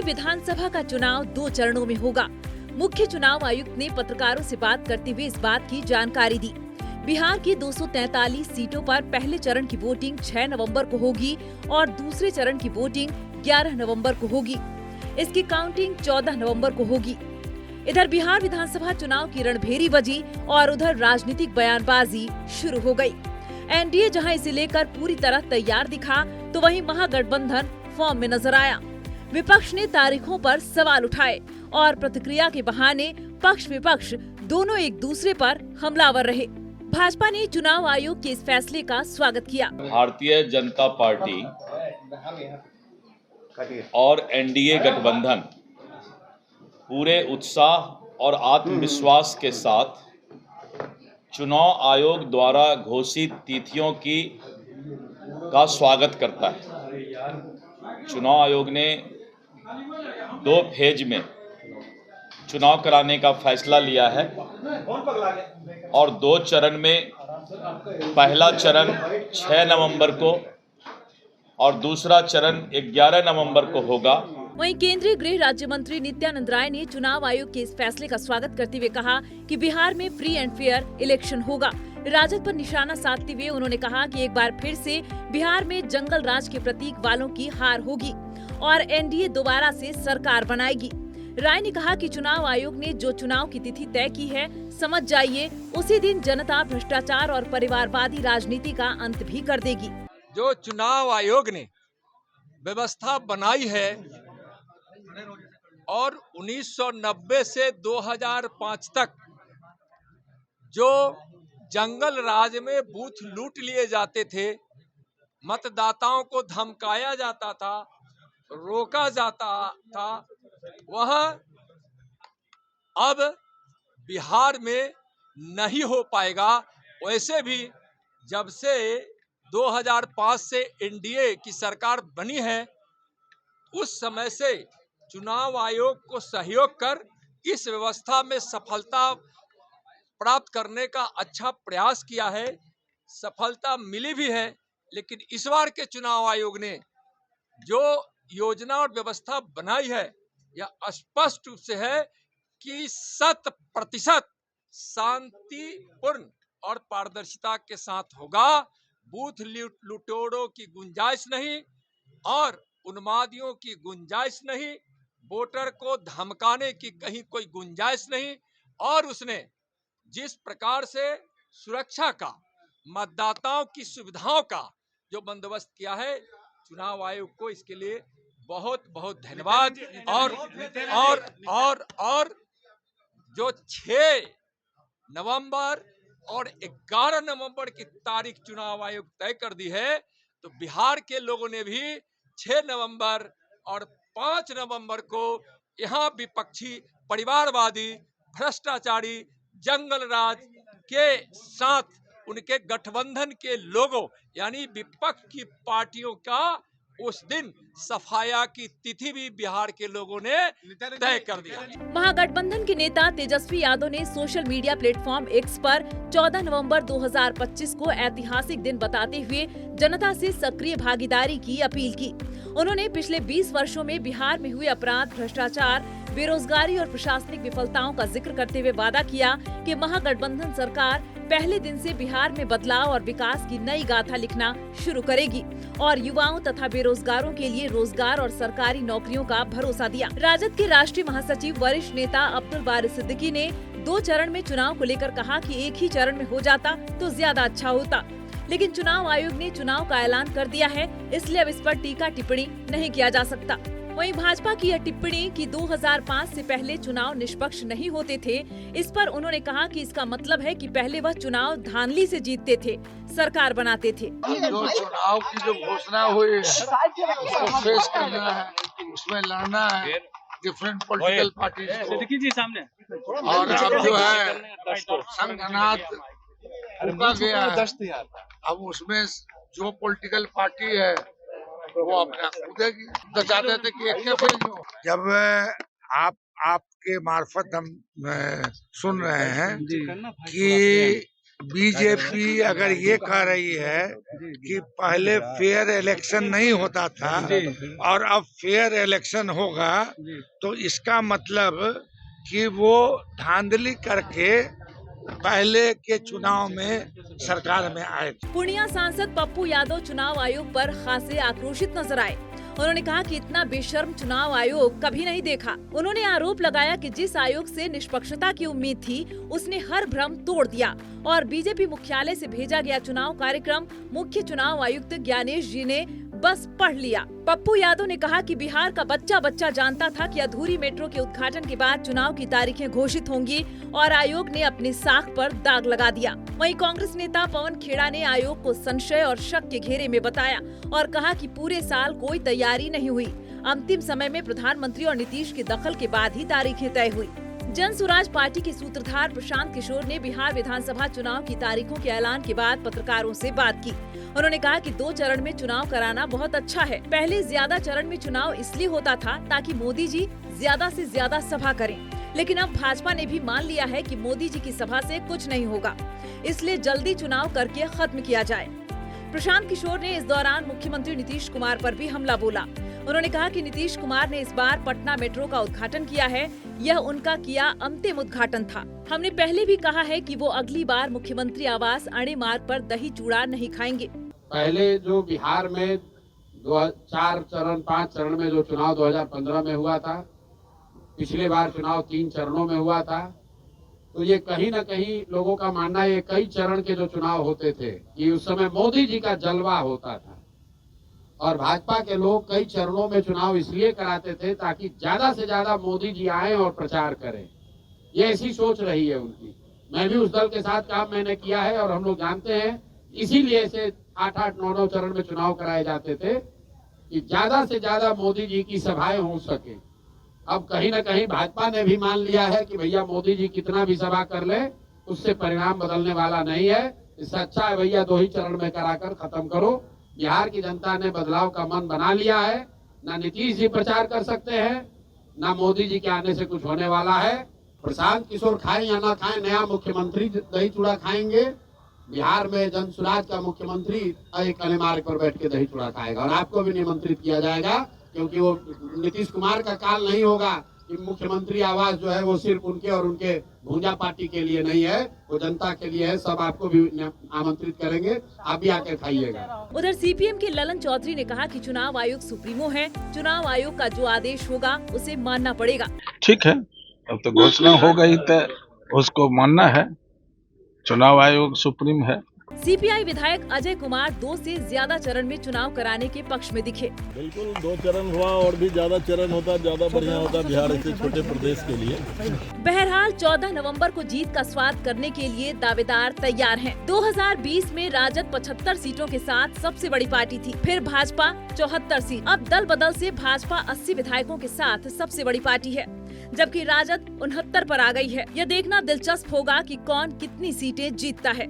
में विधानसभा का चुनाव 2 चरणों में होगा। मुख्य चुनाव आयुक्त ने पत्रकारों से बात करते हुए इस बात की जानकारी दी। बिहार की 243 सीटों पर पहले चरण की वोटिंग 6 नवंबर को होगी और दूसरे चरण की वोटिंग 11 नवंबर को होगी। इसकी काउंटिंग 14 नवंबर को होगी। इधर बिहार विधानसभा चुनाव की रणभेरी बजी और उधर राजनीतिक बयानबाजी शुरू हो गई। एनडीए जहां इसे लेकर पूरी तरह तैयार दिखा, तो वहीं महागठबंधन फॉर्म में नजर आया। विपक्ष ने तारीखों पर सवाल उठाए और प्रतिक्रिया के बहाने पक्ष विपक्ष दोनों एक दूसरे पर हमलावर रहे। भाजपा ने चुनाव आयोग के इस फैसले का स्वागत किया। भारतीय जनता पार्टी और एनडीए गठबंधन पूरे उत्साह और आत्मविश्वास के साथ चुनाव आयोग द्वारा घोषित तिथियों का स्वागत करता है। चुनाव आयोग ने 2 फेज में चुनाव कराने का फैसला लिया है और 2 चरण में पहला चरण 6 नवंबर को और दूसरा चरण 11 नवंबर को होगा। वहीं केंद्रीय गृह राज्य मंत्री नित्यानंद राय ने चुनाव आयोग के इस फैसले का स्वागत करते हुए कहा कि बिहार में फ्री एंड फेयर इलेक्शन होगा। राजद पर निशाना साधते हुए उन्होंने कहा कि एक बार फिर से बिहार में जंगल राज के प्रतीक वालों की हार होगी और एनडीए दोबारा से सरकार बनाएगी। राय ने कहा कि चुनाव आयोग ने जो चुनाव की तिथि तय की है, समझ जाइए उसी दिन जनता भ्रष्टाचार और परिवारवादी राजनीति का अंत भी कर देगी। जो चुनाव आयोग ने व्यवस्था बनाई है और 1990 से 2005 तक जो जंगल राज में बूथ लूट लिए जाते थे, मतदाताओं को धमकाया जाता था, रोका जाता था, वह अब बिहार में नहीं हो पाएगा। वैसे भी जब से 2005 से एनडीए की सरकार बनी है, उस समय से चुनाव आयोग को सहयोग कर इस व्यवस्था में सफलता प्राप्त करने का अच्छा प्रयास किया है। सफलता मिली भी है, लेकिन इस बार के चुनाव आयोग ने जो योजना और व्यवस्था बनाई है, यह स्पष्ट रूप से है कि 100% शांतिपूर्ण और पारदर्शिता के साथ होगा। बूथ लुटेरों की गुंजाइश नहीं और उन्मादियों की गुंजाइश नहीं, वोटर को धमकाने की कहीं कोई गुंजाइश नहीं। और उसने जिस प्रकार से सुरक्षा का, मतदाताओं की सुविधाओं का जो बंदोबस्त किया है, चुनाव आयोग को इसके लिए बहुत बहुत धन्यवाद। और जो 6 नवंबर और 11 नवंबर की तारीख चुनाव आयोग तय कर दी है, तो बिहार के लोगों ने भी 6 नवंबर और 5 नवंबर को यहाँ विपक्षी, परिवारवादी, भ्रष्टाचारी, जंगल राज के साथ उनके गठबंधन के लोगों यानी विपक्ष की पार्टियों का उस दिन सफाया की तिथि भी बिहार के लोगों ने तय कर दिया। महागठबंधन के नेता तेजस्वी यादव ने सोशल मीडिया प्लेटफॉर्म एक्स पर 14 नवंबर 2025 को ऐतिहासिक दिन बताते हुए जनता से सक्रिय भागीदारी की अपील की। उन्होंने पिछले 20 वर्षों में बिहार में हुए अपराध, भ्रष्टाचार, बेरोजगारी और प्रशासनिक विफलताओं का जिक्र करते हुए वादा किया कि महागठबंधन सरकार पहले दिन से बिहार में बदलाव और विकास की नई गाथा लिखना शुरू करेगी और युवाओं तथा बेरोजगारों के लिए रोजगार और सरकारी नौकरियों का भरोसा दिया। राजद के राष्ट्रीय महासचिव वरिष्ठ नेता अब्दुल बारी सिद्दीकी ने 2 चरण में चुनाव को लेकर कहा कि एक ही चरण में हो जाता तो ज्यादा अच्छा होता, लेकिन चुनाव आयोग ने चुनाव का ऐलान कर दिया है, इसलिए अब इस पर टीका टिप्पणी नहीं किया जा सकता। वहीं भाजपा की यह टिप्पणी कि 2005 से पहले चुनाव निष्पक्ष नहीं होते थे, इस पर उन्होंने कहा कि इसका मतलब है कि पहले वह चुनाव धांधली से जीतते थे, सरकार बनाते थे। जो चुनाव की जो घोषणा हुई है उसको फेस करना है, उसमें लड़ना है डिफरेंट पॉलिटिकल पार्टी सामने। और अब जो है संघनाथ रुका गया है, अब उसमें जो पॉलिटिकल पार्टी है वो अपना कूदेगी। तो चाहते थे कि एक फिर जब आपके मार्फत हम सुन रहे हैं कि बीजेपी अगर ये कह रही है कि पहले फेयर इलेक्शन नहीं होता था और अब फेयर इलेक्शन होगा, तो इसका मतलब कि वो धांधली करके पहले के चुनाव में सरकार में आए थे। पूर्णिया सांसद पप्पू यादव चुनाव आयोग पर खासे आक्रोशित नजर आए। उन्होंने कहा कि इतना बेशर्म चुनाव आयोग कभी नहीं देखा। उन्होंने आरोप लगाया कि जिस आयोग से निष्पक्षता की उम्मीद थी, उसने हर भ्रम तोड़ दिया और बीजेपी मुख्यालय से भेजा गया चुनाव कार्यक्रम मुख्य चुनाव आयुक्त ज्ञानेश जी ने बस पढ़ लिया। पप्पू यादव ने कहा कि बिहार का बच्चा बच्चा जानता था कि अधूरी मेट्रो के उद्घाटन के बाद चुनाव की तारीखें घोषित होंगी और आयोग ने अपनी साख पर दाग लगा दिया। वहीं कांग्रेस नेता पवन खेड़ा ने आयोग को संशय और शक के घेरे में बताया और कहा कि पूरे साल कोई तैयारी नहीं हुई। अंतिम समय में प्रधानमंत्री और नीतीश के दखल के बाद ही तारीखें तय हुई। जन स्वराज पार्टी के सूत्रधार प्रशांत किशोर ने बिहार विधानसभा चुनाव की तारीखों के ऐलान के बाद पत्रकारों से बात की। उन्होंने कहा कि 2 चरण में चुनाव कराना बहुत अच्छा है। पहले ज्यादा चरण में चुनाव इसलिए होता था ताकि मोदी जी ज्यादा से ज्यादा सभा करें, लेकिन अब भाजपा ने भी मान लिया है कि मोदी जी की सभा से कुछ नहीं होगा, इसलिए जल्दी चुनाव करके खत्म किया जाए। प्रशांत किशोर ने इस दौरान मुख्यमंत्री नीतीश कुमार पर भी हमला बोला। उन्होंने कहा कि नीतीश कुमार ने इस बार पटना मेट्रो का उद्घाटन किया है, यह उनका किया अंतिम उद्घाटन था। हमने पहले भी कहा है कि वो अगली बार मुख्यमंत्री आवास अणे मार्ग पर दही चूड़ा नहीं खाएंगे। पहले जो बिहार में 4 चरण 5 चरण में जो चुनाव 2015 में हुआ था, पिछले बार चुनाव 3 चरणों में हुआ था, तो ये कहीं न कहीं लोगों का मानना है, ये कई चरण के जो चुनाव होते थे कि उस समय मोदी जी का जलवा होता था और भाजपा के लोग कई चरणों में चुनाव इसलिए कराते थे ताकि ज्यादा से ज्यादा मोदी जी आए और प्रचार करें। ये ऐसी सोच रही है उनकी। मैं भी उस दल के साथ काम मैंने किया है और हम लोग जानते हैं, इसीलिए ऐसे 8-8, 9-9 चरण में चुनाव कराए जाते थे कि ज्यादा से ज्यादा मोदी जी की सभाएं हो सके। अब कहीं न कहीं भाजपा ने भी मान लिया है कि भैया मोदी जी कितना भी सभा कर ले, उससे परिणाम बदलने वाला नहीं है। इससे अच्छा है भैया 2 ही चरण में कराकर खत्म करो। बिहार की जनता ने बदलाव का मन बना लिया है। ना नीतीश जी प्रचार कर सकते हैं, ना मोदी जी के आने से कुछ होने वाला है। प्रशांत किशोर खाएं या ना खाएं, नया मुख्यमंत्री दही चूड़ा खाएंगे। बिहार में जन स्वराज का मुख्यमंत्री एक अणे मार्ग पर बैठ के दही चूड़ा खाएगा और आपको भी निमंत्रित किया जाएगा, क्योंकि वो नीतीश कुमार का काल नहीं होगा कि मुख्यमंत्री आवास जो है वो सिर्फ उनके और उनके भूंजा पार्टी के लिए नहीं है, वो जनता के लिए है। सब आपको भी आमंत्रित करेंगे, आप भी आकर खाइएगा। उधर सीपीएम के ललन चौधरी ने कहा कि चुनाव आयोग सुप्रीमो है, चुनाव आयोग का जो आदेश होगा उसे मानना पड़ेगा। ठीक है, अब तो घोषणा हो गई तो उसको मानना है। चुनाव आयोग सुप्रीम है। सीपीआई विधायक अजय कुमार 2 से ज्यादा चरण में चुनाव कराने के पक्ष में दिखे। बिल्कुल 2 चरण हुआ और भी ज्यादा चरण होता ज्यादा बढ़िया होता बिहार ऐसे छोटे प्रदेश के लिए। बहरहाल 14 नवंबर को जीत का स्वाद करने के लिए दावेदार तैयार हैं। 2020 में राजद 75 सीटों के साथ सबसे बड़ी पार्टी थी, फिर भाजपा 74 सीट। अब दल बदल से भाजपा 80 विधायकों के साथ सबसे बड़ी पार्टी है, जबकि राजद 69 पर आ गई है। यह देखना दिलचस्प होगा कि कौन कितनी सीटें जीतता है।